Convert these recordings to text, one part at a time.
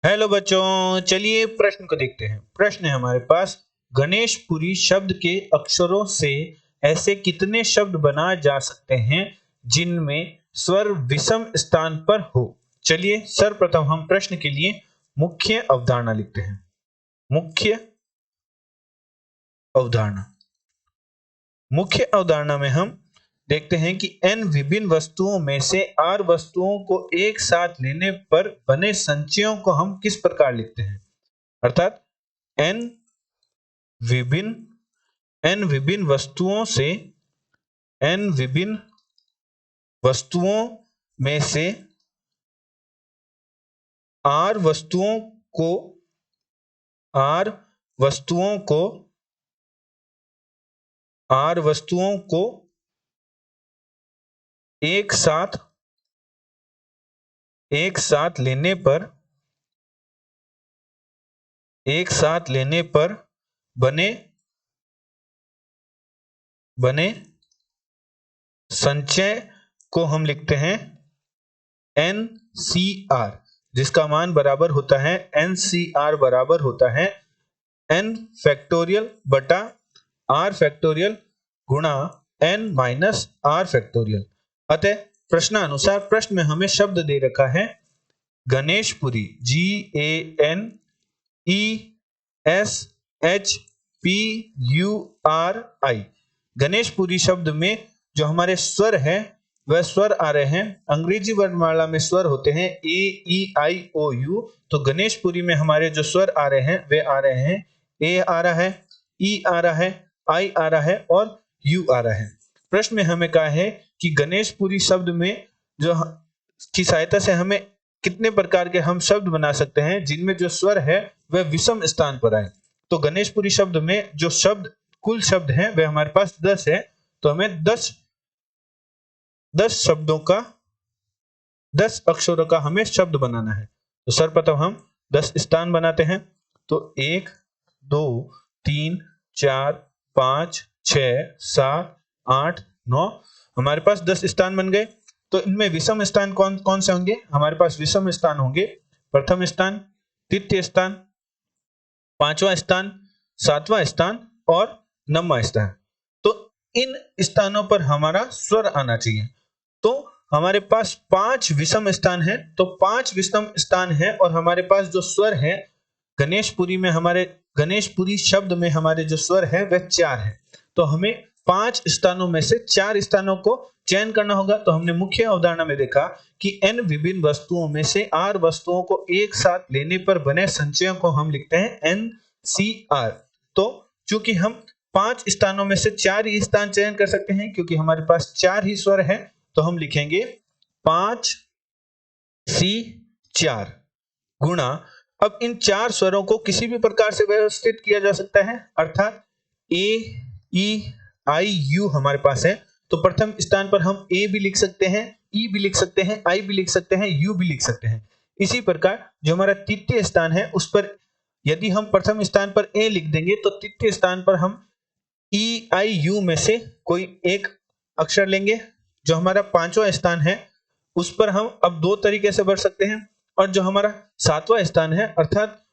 Hello बच्चों, चलिए प्रश्न को देखते हैं। प्रश्न है हमारे पास, गणेशपुरी शब्द के अक्षरों से ऐसे कितने शब्द बनाए जा सकते हैं जिनमें स्वर विषम स्थान पर हो। चलिए सर्वप्रथम हम प्रश्न के लिए मुख्य अवधारणा लिखते हैं। मुख्य अवधारणा मुख्य अवधारणा में हम देखते हैं कि n विभिन्न वस्तुओं में से r वस्तुओं को एक साथ लेने पर बने संचयों को हम किस प्रकार लिखते हैं। अर्थात n विभिन्न वस्तुओं में से r वस्तुओं को एक साथ लेने पर बने संचय को हम लिखते हैं NCR, जिसका मान बराबर होता है NCR बराबर होता है n फैक्टोरियल बटा r फैक्टोरियल गुणा n माइनस r फैक्टोरियल। अतः प्रश्नानुसार प्रश्न में हमें शब्द दे रखा है गणेशपुरी, GANESHPURI। गणेशपुरी शब्द में जो हमारे स्वर है वह स्वर आ रहे हैं, अंग्रेजी वर्णमाला में स्वर होते हैं AEIOU। तो गणेशपुरी में हमारे जो स्वर आ रहे हैं वे आ रहे हैं A आ रहा है, E आ रहा है, I आ रहा है और U आ रहा है। प्रश्न में हमें कहा है कि गणेशपुरी शब्द में जो की सहायता से हमें कितने प्रकार के हम शब्द बना सकते हैं जिनमें जो स्वर है वह विषम स्थान पर आए। तो गणेशपुरी शब्द में जो शब्द कुल शब्द हैं वे हमारे पास 10 है। तो हमें 10 शब्दों का 10 अक्षरों का हमें शब्द बनाना है। तो सर्वप्रथम हम 10 स्थान बनाते हैं। तो 1 2 3 4 5 6 7 8 9 हमारे पास 10 स्थान बन गए। तो इनमें विषम स्थान कौन कौन से होंगे? हमारे पास विषम स्थान होंगे प्रथम स्थान, तृतीय स्थान, पांचवा स्थान, सातवां स्थान और नौवां स्थान। तो इन स्थानों पर हमारा स्वर आना चाहिए। तो हमारे पास 5 विषम स्थान है। तो 5 विषम स्थान है और हमारे पास जो स्वर है गणेशपुरी शब्द में हमारे जो स्वर है वह 4 है। तो हमें 5 स्थानों में से 4 स्थानों को चयन करना होगा। तो हमने मुख्य अवधारणा में देखा कि n विभिन्न वस्तुओं में से r वस्तुओं को एक साथ लेने पर बने संचयों को हम लिखते हैं NCR। तो चूंकि हम 5 स्थानों में से 4 ही स्थान चयन कर सकते हैं क्योंकि हमारे पास 4 ही स्वर है, तो हम लिखेंगे 5C4 गुणा। अब इन 4 स्वरों को किसी भी प्रकार से व्यवस्थित किया जा सकता है, अर्थात AEIU हमारे पास है। तो प्रथम स्थान पर हम A भी लिख सकते हैं, E भी लिख सकते हैं, I भी लिख सकते हैं, U भी लिख सकते हैं। इसी प्रकार जो हमारा तृतीय स्थान है उस पर यदि हम प्रथम स्थान पर A लिख देंगे तो तृतीय स्थान पर हम EIU में से कोई एक अक्षर लेंगे। जो हमारा पांचवा स्थान है उस पर हम अब 2 तरीके से बढ़ सकते हैं, और जो हमारा सातवां स्थान है अर्थात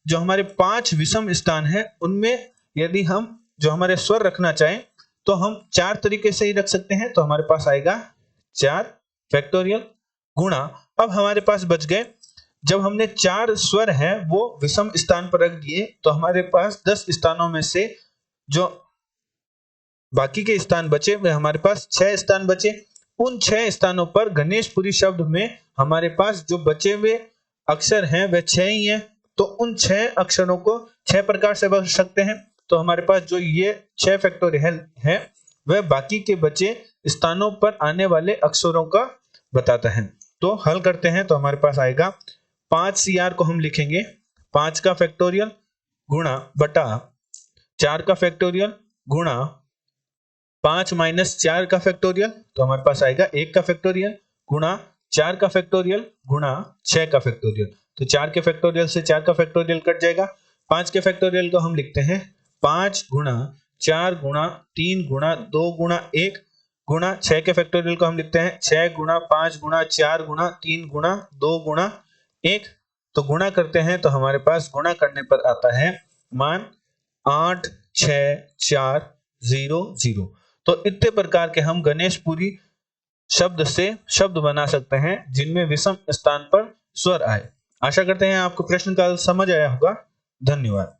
जो हमारे 5 विषम स्थान है उनमें यदि हम जो हमारे स्वर रखना चाहें तो हम 4 तरीके से ही रख सकते हैं। तो हमारे पास आएगा 4 फैक्टोरियल गुणा। अब हमारे पास बच गए, जब हमने 4 स्वर है वो विषम स्थान पर रख दिए तो हमारे पास 10 स्थानों में से जो बाकी के स्थान बचे वे हमारे पास 6 स्थान बचे। उन 6 स्थानों पर गणेशपुरी शब्द में हमारे पास जो बचे हुए अक्षर हैं वह 6 ही हैं। तो उन 6 अक्षरों को 6 प्रकार से बढ़ सकते हैं। तो हमारे पास जो ये 6 फैक्टोरियल है वह बाकी के बचे स्थानों पर आने वाले अक्षरों का बताता है। तो हल करते हैं तो हमारे पास आएगा 5CR को हम लिखेंगे 5 का फैक्टोरियल गुणा बटा 4 का फैक्टोरियल गुणा 5 माइनस 4 का फैक्टोरियल। तो हमारे पास आएगा 1 का फैक्टोरियल गुणा 4 का फैक्टोरियल गुणा 6 का फैक्टोरियल। तो 4 के फैक्टोरियल से 4 का फैक्टोरियल कट जाएगा। 5 के फैक्टोरियल को हम लिखते हैं 5 गुणा 4 गुणा 3 गुणा 2 गुणा 1 गुणा 6 के फैक्टोरियल को हम लिखते हैं 6 गुणा 5 गुणा 4 गुणा 3 गुणा 2 गुणा 1। तो गुणा करते हैं तो हमारे पास गुणा करने पर आता है मान 86400। तो इतने प्रकार के हम गणेशपुरी शब्द से शब्द बना सकते हैं जिनमें विषम स्थान पर स्वर आए। आशा करते हैं आपको प्रश्न का समझ आया होगा। धन्यवाद।